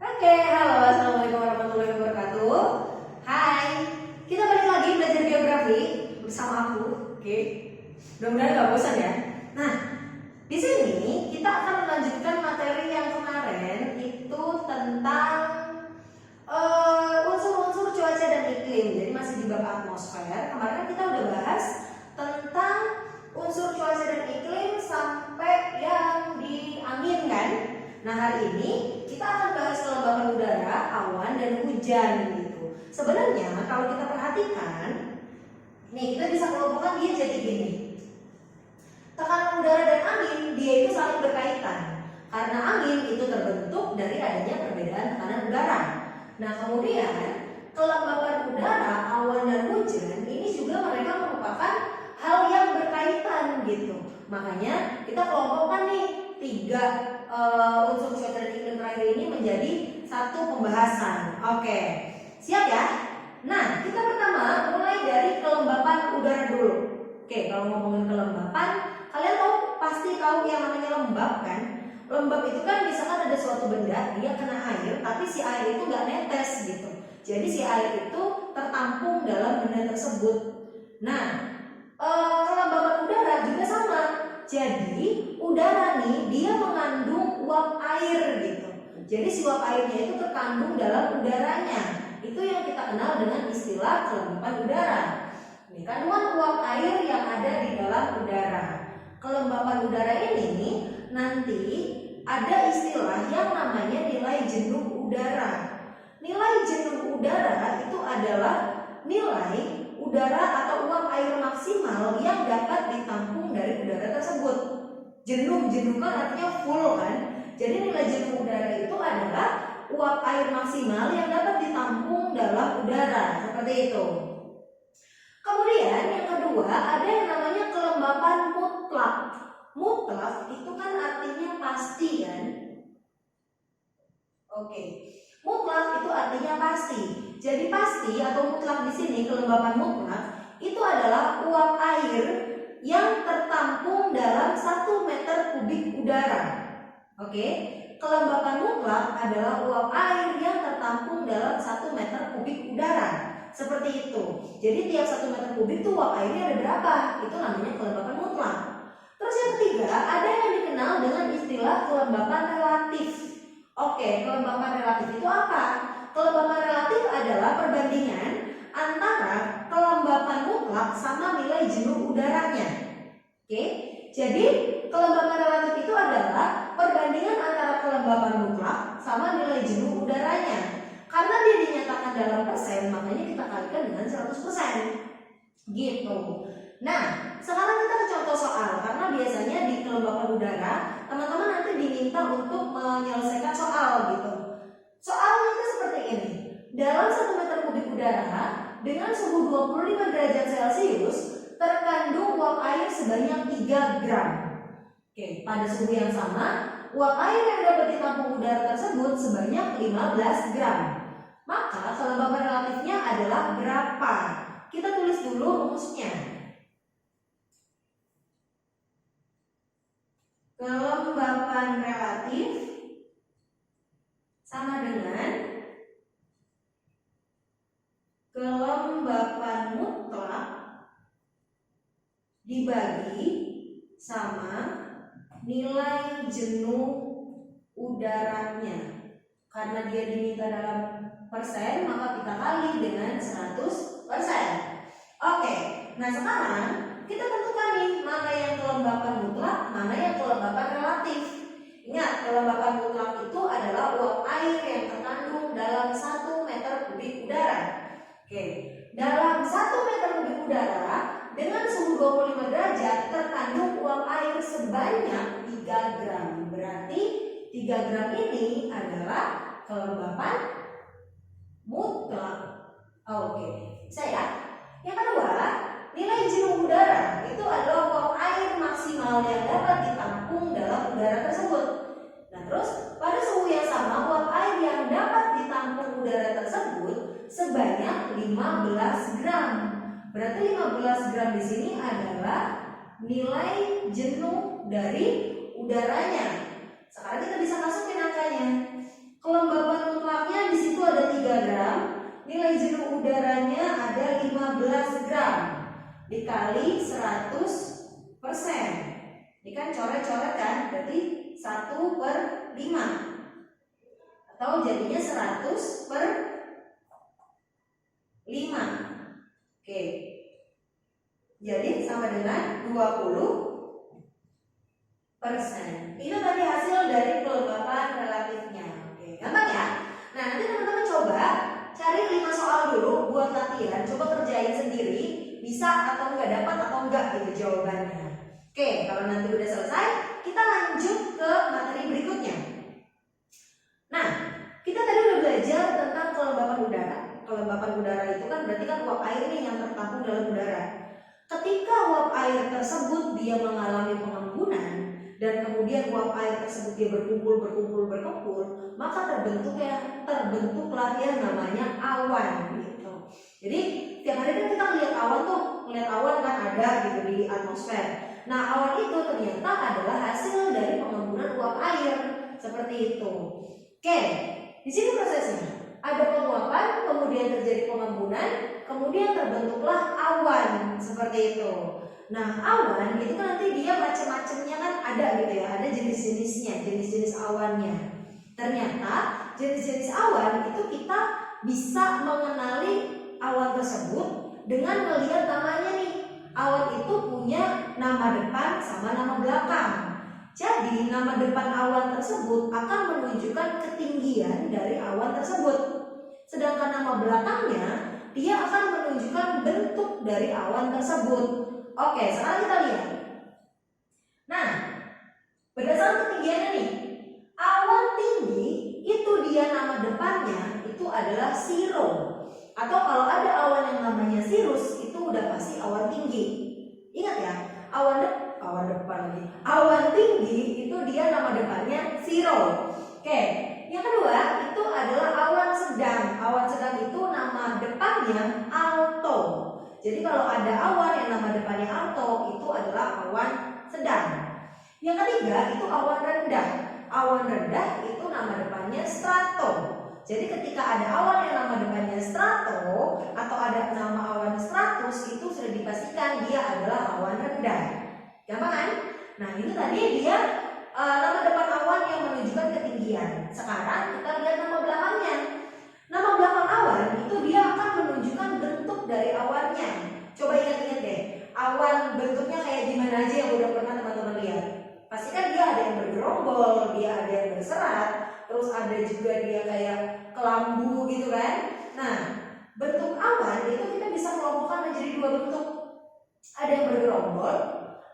Oke, halo, assalamualaikum warahmatullahi wabarakatuh. Hai, kita balik lagi belajar geografi bersama aku. Oke, mudah-mudahan gak bosan ya. Nah, di sini kita akan melanjutkan materi yang kemarin itu tentang unsur-unsur cuaca dan iklim. Jadi masih di bab atmosfer. Kemarin kan kita udah bahas tentang unsur cuaca dan iklim sampai yang di angin kan. Nah, hari ini kita akan bahas kelembapan udara, awan, dan hujan gitu. Sebenarnya kalau kita perhatikan, nih kita bisa kelompokkan dia jadi gini. Tekanan udara dan angin dia itu saling berkaitan. Karena angin itu terbentuk dari adanya perbedaan tekanan udara. Nah, kemudian kelembapan udara, awan, dan hujan ini juga mereka merupakan hal yang berkaitan gitu. Makanya kita kelompokkan nih tiga unsur cuaca dan iklim terakhir ini menjadi satu pembahasan. Oke, siap ya? Nah, kita pertama mulai dari kelembapan udara dulu. Oke, kalau ngomongin kelembapan, kalian pasti tahu yang namanya lembab kan? Lembab itu kan misalkan ada suatu benda, dia kena air, tapi si air itu nggak netes gitu. Jadi si air itu tertampung dalam benda tersebut. Nah, kelembapan udara juga sama. Jadi udara nih dia mengandung uap air gitu. Jadi si uap airnya itu terkandung dalam udaranya. Itu yang kita kenal dengan istilah kelembapan udara. Ini kandungan uap air yang ada di dalam udara. Kelembapan udara ini nanti ada istilah yang namanya nilai jenuh udara. Nilai jenuh udara itu adalah nilai udara atau uap air maksimal yang dapat ditampung dari udara tersebut. Jenuh kan artinya full kan. Jadi nilai jenuh udara itu adalah uap air maksimal yang dapat ditampung dalam udara. Seperti itu. Kemudian yang kedua ada yang namanya kelembapan mutlak. Mutlak itu kan artinya pasti kan. Oke. Mutlak itu artinya pasti. Jadi pasti atau mutlak di sini kelembapan mutlak itu adalah uap air yang tertampung dalam 1 meter kubik udara. Oke, kelembapan mutlak adalah uap air yang tertampung dalam 1 meter kubik udara. Seperti itu. Jadi tiap 1 meter kubik itu uap airnya ada berapa? Itu namanya kelembapan mutlak. Terus yang ketiga ada yang dikenal dengan istilah kelembapan relatif. Oke, kelembapan relatif itu apa? Kelembapan relatif adalah perbandingan antara kelembapan mutlak sama nilai jenuh udaranya. Oke, jadi kelembapan relatif itu adalah perbandingan antara kelembapan mutlak sama nilai jenuh udaranya. Karena dia dinyatakan dalam persen, makanya kita kalikan dengan 100%. Gitu. Nah, sekarang kita ke contoh soal. Karena biasanya di kelembapan udara, teman-teman nanti diminta untuk menyelesaikan soal gitu. Soalnya itu seperti ini. Dalam 1 meter kubik udara dengan suhu 25 derajat Celcius terkandung uap air sebanyak 3 gram. Oke, pada suhu yang sama, uap air yang dapat ditampung udara tersebut sebanyak 15 gram. Maka kelembapan relatifnya adalah berapa? Kita tulis dulu rumusnya. Kelembapan relatif sama dengan kelembapan mutlak dibagi sama nilai jenuh udaranya. Karena dia diminta dalam persen, maka kita kali dengan 100%. Oke, nah sekarang kita tentukan nih mana yang kelembapan mutlak, mana yang kelembapan relatif. Ingat, kelembapan mutlak itu adalah uap air yang terkandung dalam 1 meter kubik udara. Oke, dalam 1 meter kubik udara dengan suhu 25 derajat terkandung uap air sebanyak 3 gram. Berarti 3 gram ini adalah kelembapan mutlak. Oke, saya. Yang kedua, nilai jenuh udara itu adalah uap air maksimal yang dapat ditampung dalam udara tersebut. Nah, terus pada suhu yang sama uap air yang dapat ditampung udara tersebut sebanyak 15 gram. Berarti 15 gram di sini adalah nilai jenuh dari udaranya. Sekarang kita bisa masukin angkanya. Kelembapan udaranya ada 15 gram dikali 100%. Ini kan coret-coret kan, berarti 1/5 atau jadinya 100/5. Oke, jadi sama dengan 20%. Itu tadi hasil dari kelembapan relatifnya. Oke, gampang ya. Nah, nanti teman-teman coba cari 5 soal dulu buat latihan. Coba kerjain sendiri, bisa atau enggak, dapat atau enggak gitu jawabannya. Oke, kalau nanti udah selesai, kita lanjut ke materi berikutnya. Nah, kita tadi udah belajar tentang kelembapan udara. Kelembapan udara itu kan berarti kan uap air nih yang tertampung dalam udara. Ketika uap air tersebut dia mengalami pengembunan dan kemudian uap air tersebut dia berkumpul, maka terbentuklah yang namanya awan gitu. Jadi tiap hari kan kita lihat awan tuh, lihat awan kan ada gitu di atmosfer. Nah, awan itu ternyata adalah hasil dari pengembunan uap air seperti itu. Oke, di sini prosesnya ada penguapan, kemudian terjadi pengembunan, kemudian terbentuklah awan seperti itu. Nah, awan itu kan nanti dia macam-macamnya kan ada gitu ya, ada jenis-jenisnya, jenis-jenis awannya. Ternyata jenis-jenis awan itu kita bisa mengenali awan tersebut dengan melihat namanya nih. Awan itu punya nama depan sama nama belakang. Jadi nama depan awan tersebut akan menunjukkan ketinggian dari awan tersebut. Sedangkan nama belakangnya dia akan menunjukkan bentuk dari awan tersebut. Oke, sekarang kita lihat. Nah, berdasarkan ketinggiannya nih, awan tinggi itu dia nama depannya itu adalah cirrus. Atau kalau ada awan yang namanya cirrus itu udah pasti awan tinggi. Ingat ya, awan tinggi itu dia nama depannya cirrus. Oke, yang kedua itu adalah awan sedang. Awan sedang itu nama depannya alto. Jadi kalau ada awan yang nama depannya alto itu adalah awan sedang. Yang ketiga itu awan rendah. Awan rendah itu nama depannya strato. Jadi ketika ada awan yang nama depannya strato atau ada nama awan stratus itu sudah dipastikan dia adalah awan rendah. Gampang kan? Nah, ini tadi dia nama depan awan yang menunjukkan ketinggian. Sekarang kita lihat nama belakangnya. Nama belakang awan itu dia akan menunjukkan bentuk dari awannya. Coba ingat-ingat deh, awan bentuknya kayak gimana aja yang udah pernah teman-teman lihat. Pasti kan dia ada yang bergerombol, dia ada yang berserat, terus ada juga dia kayak kelambu gitu kan. Nah, bentuk awan itu kita bisa kelompokkan menjadi 2 bentuk. Ada yang bergerombol,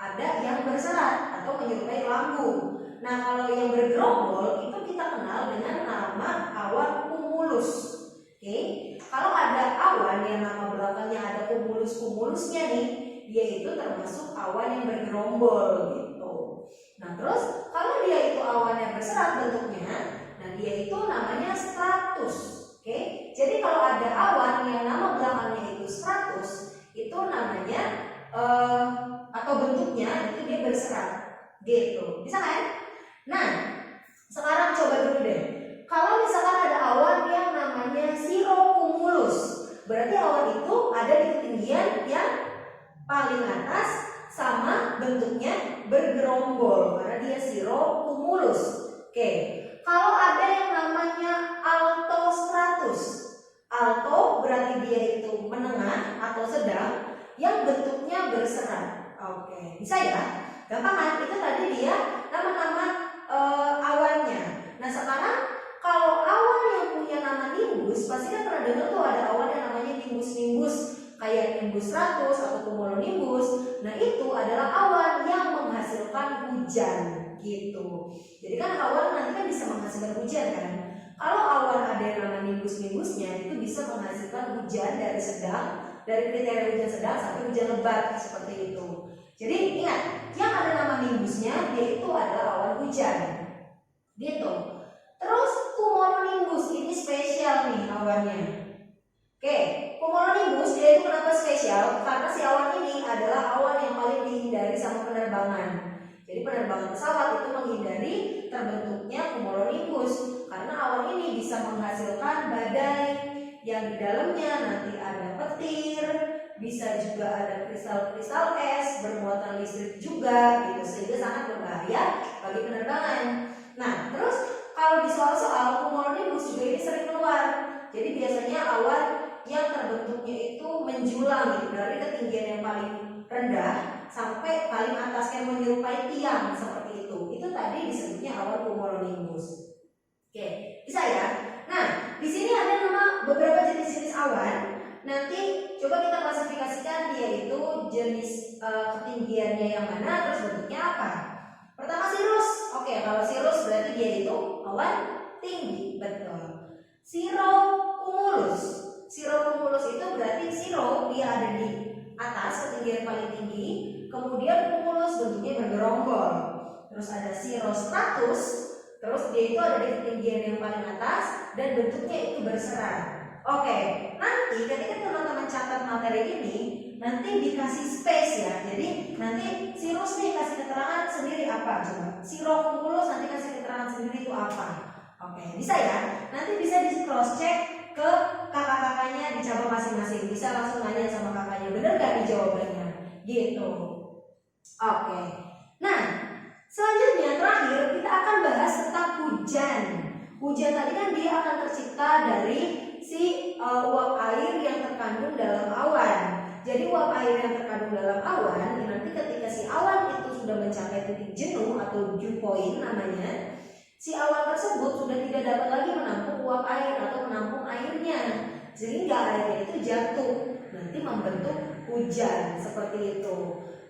ada yang berserat atau menyerupai lampu. Nah, kalau yang bergerombol itu kita kenal dengan nama awan cumulus. Oke, kalau ada awan yang nama belakangnya ada cumulus-cumulusnya nih, dia itu termasuk awan yang bergerombol gitu. Nah, terus kalau dia itu awan yang berserat bentuknya, nah dia itu namanya stratus. Oke, jadi kalau ada awan yang nama belakangnya itu stratus, itu namanya atau bentuknya itu dia berserat gitu. Bisa kan? Nah, sekarang coba dulu deh. Kalau misalkan ada awan yang namanya cirrocumulus, berarti awan itu ada di ketinggian yang paling atas sama bentuknya bergerombol karena dia cirrocumulus. Oke. Kalau ada yang namanya altostratus, alto berarti dia itu menengah atau sedang yang bentuknya berserat. Oke, bisa ya? Gampang kan? Itu tadi dia nama-nama awannya. Nah, sekarang kalau awan yang punya nama nimbus, pasti kan pernah dengar tuh ada awan yang namanya nimbus-nimbus, kayak nimbus stratus atau cumulonimbus. Nah, itu adalah awan yang menghasilkan hujan gitu. Jadi kan awan nanti kan bisa menghasilkan hujan kan. Kalau awan ada yang nama nimbus-nimbusnya itu bisa menghasilkan hujan dari kriteria hujan sedang sampai hujan lebat seperti itu. Jadi ingat, yang ada nama nimbusnya dia itu adalah awan hujan gitu. Terus cumulonimbus ini spesial nih awannya. Oke, cumulonimbus dia itu kenapa spesial? Karena si awan ini adalah awan yang paling dihindari sama penerbangan. Jadi penerbangan pesawat itu menghindari terbentuknya cumulonimbus karena awan ini bisa menghasilkan badai yang yang di dalamnya nanti ada petir, bisa juga ada kristal-kristal es bermuatan listrik juga gitu, sehingga sangat berbahaya bagi penerbangan. Nah, terus kalau di soal-soal cumulonimbus juga ini sering keluar. Jadi biasanya awan yang terbentuknya itu menjulang gitu, dari ketinggian yang paling rendah sampai paling atasnya menyerupai tiang seperti itu. Itu tadi disebutnya awan cumulonimbus. Oke, bisa ya? Nah, di sini ada nama beberapa jenis-jenis awan. Nanti coba kita klasifikasikan dia itu jenis ketinggiannya yang mana, terus bentuknya apa. Pertama cirrus. Oke, kalau cirrus berarti dia itu awan tinggi, betul. Cirrocumulus. Cirrocumulus itu berarti cirro dia ada di atas ketinggian paling tinggi, kemudian cumulus bentuknya bergerombol. Terus ada cirrostratus, terus dia itu ada di ketinggian yang paling atas dan bentuknya itu berserat. Oke, nanti ketika teman-teman catat materi ini, nanti dikasih space ya. Jadi nanti cirrus nih kasih keterangan sendiri apa coba. Cirrocumulus nanti kasih keterangan sendiri itu apa. Oke, bisa ya. Nanti bisa di cross check ke kakak-kakaknya di cabang masing-masing. Bisa langsung nanya sama kakaknya, bener gak di jawabannya? Gitu. Oke. Nah, selanjutnya terakhir kita akan bahas tentang hujan. Hujan tadi kan dia akan tercipta dari si uap air yang terkandung dalam awan. Jadi uap air yang terkandung dalam awan nanti ketika si awan itu sudah mencapai titik jenuh atau dew point namanya, si awan tersebut sudah tidak dapat lagi menampung uap air atau menampung airnya, sehingga airnya itu jatuh nanti membentuk hujan seperti itu.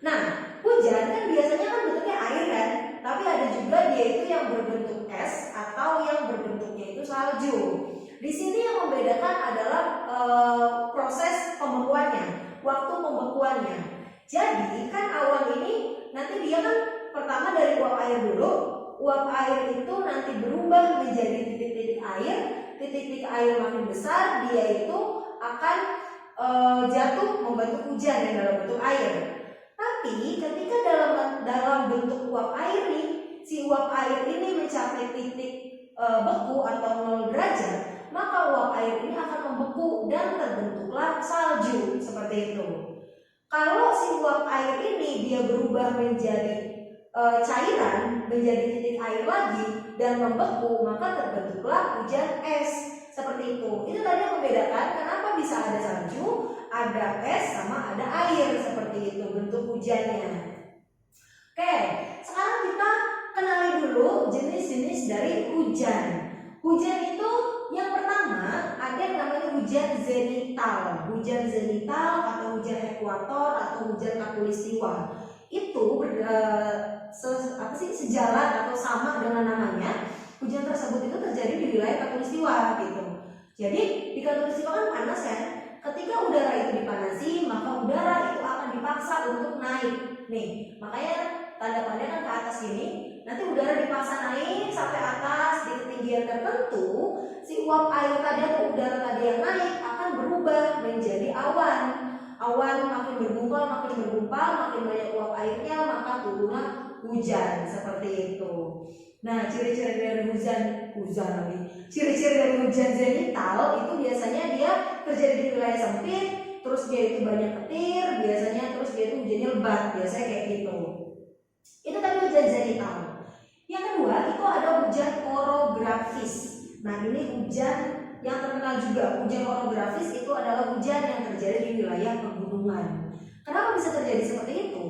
Nah, hujan kan biasanya kan bentuknya air kan, tapi ada juga dia itu yang berbentuk es atau yang berbentuknya itu salju. Di sini yang membedakan adalah proses pembekuannya, waktu pembekuannya. Jadi kan awan ini nanti dia kan pertama dari uap air dulu. Uap air itu nanti berubah menjadi titik-titik air. Titik-titik air makin besar, dia itu akan jatuh membentuk hujan yang dalam bentuk air. Tapi ketika dalam bentuk uap air nih, si uap air ini mencapai titik beku atau 0 derajat, maka uap air ini akan membeku dan terbentuklah salju seperti itu. Kalau si uap air ini dia berubah menjadi cairan, menjadi titik air lagi dan membeku, maka terbentuklah hujan es seperti itu. Itu tadi yang membedakan kenapa bisa ada salju, ada es, sama ada air seperti itu bentuk hujannya. Oke, sekarang kita kenali dulu jenis-jenis dari hujan. Hujan itu yang pertama ada yang namanya hujan zenital. Hujan zenital atau hujan ekuator atau hujan khatulistiwa. Itu sejalan atau sama dengan namanya. Hujan tersebut itu terjadi di wilayah khatulistiwa gitu. Jadi di khatulistiwa kan panas kan? Ketika udara itu dipanasi, maka udara itu akan dipaksa untuk naik. Nih, makanya tanda-tanda kan ke atas gini. Nanti udara dipaksa naik sampai atas di ketinggian tertentu. Si uap air tadi atau udara tadi yang naik akan berubah menjadi awan. Awan makin bergumpal, makin banyak uap airnya, maka turunlah hujan seperti itu. Nah, ciri-ciri dari ciri-ciri dari hujan zenital itu biasanya dia terjadi di wilayah sempit, terus dia itu banyak petir, biasanya terus dia itu hujannya lebat, biasanya kayak gitu. Itu tadi hujan zenital. Yang kedua itu ada hujan orografis. Nah, ini hujan yang terkenal juga. Hujan orografis itu adalah hujan yang terjadi di wilayah pegunungan. Kenapa bisa terjadi seperti itu?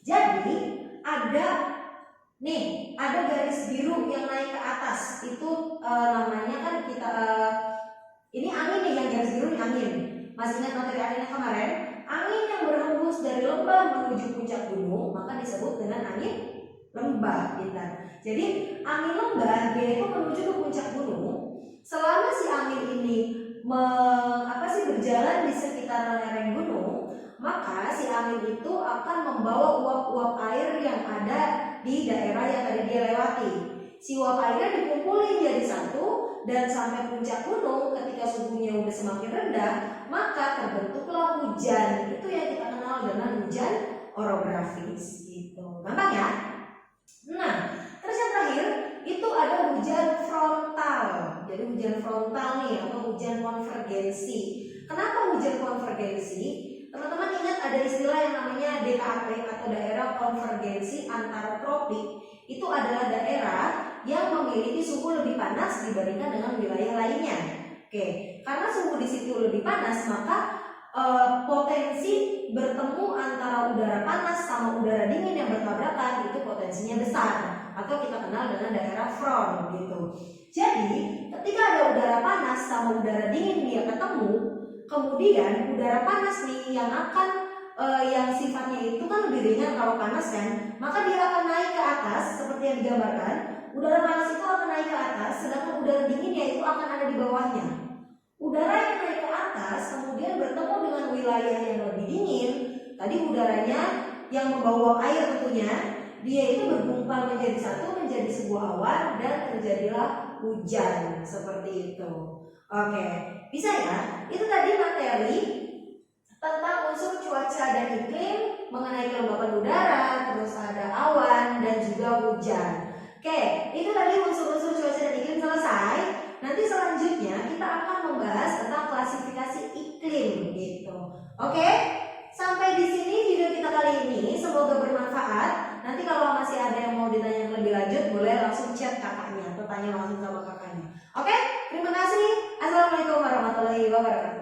Jadi ada garis biru yang naik ke atas. Itu namanya kan kita ini angin nih, yang garis biru ini angin. Masih ingat materi anginnya kemarin? Angin yang berhembus dari lembah menuju puncak gunung maka disebut dengan angin lembah, gitu. Jadi angin lembah dia itu menuju ke puncak gunung. Selama si angin ini berjalan di sekitar lereng gunung, maka si angin itu akan membawa uap-uap air yang ada di daerah yang tadi dia lewati. Si uap airnya dikumpulin jadi satu dan sampai puncak gunung. Ketika suhunya udah semakin rendah, maka terbentuklah hujan. Itu yang kita kenal dengan hujan orografis gitu. Gampang ya? Nah, terus yang terakhir itu ada hujan frontal. Jadi hujan frontal nih atau hujan konvergensi. Kenapa hujan konvergensi? Teman-teman ingat ada istilah yang namanya DKAP atau daerah konvergensi antara tropik. Itu adalah daerah yang memiliki suhu lebih panas dibandingkan dengan wilayah lainnya. Oke, karena suhu di situ lebih panas, maka potensi bertemu antara udara panas sama udara dingin yang bertabrakan itu potensinya besar, atau kita kenal dengan daerah front gitu. Jadi ketika ada udara panas sama udara dingin dia ketemu, kemudian udara panas nih yang akan yang sifatnya itu kan lebih ringan kalau panas kan, maka dia akan naik ke atas seperti yang digambarkan. Udara panas itu akan naik ke atas, sedangkan udara dinginnya itu akan ada di bawahnya. Udara yang naik ke atas kemudian bertemu dengan wilayah yang lebih dingin. Tadi udaranya yang membawa air tentunya, dia itu bergumpal menjadi satu, menjadi sebuah awan dan terjadilah hujan seperti itu. Oke, bisa ya? Itu tadi materi tentang unsur cuaca dan iklim, mengenai kelembapan udara, terus ada awan dan juga hujan. Oke, itu tadi unsur-unsur cuaca dan iklim selesai. Nanti selanjutnya kita akan membahas tentang klasifikasi iklim gitu. Oke, sampai di sini video kita kali ini. Semoga bermanfaat. Nanti kalau masih ada yang mau ditanya lebih lanjut, boleh langsung chat kakaknya atau tanya langsung sama kakaknya. Oke, terima kasih. Assalamualaikum warahmatullahi wabarakatuh.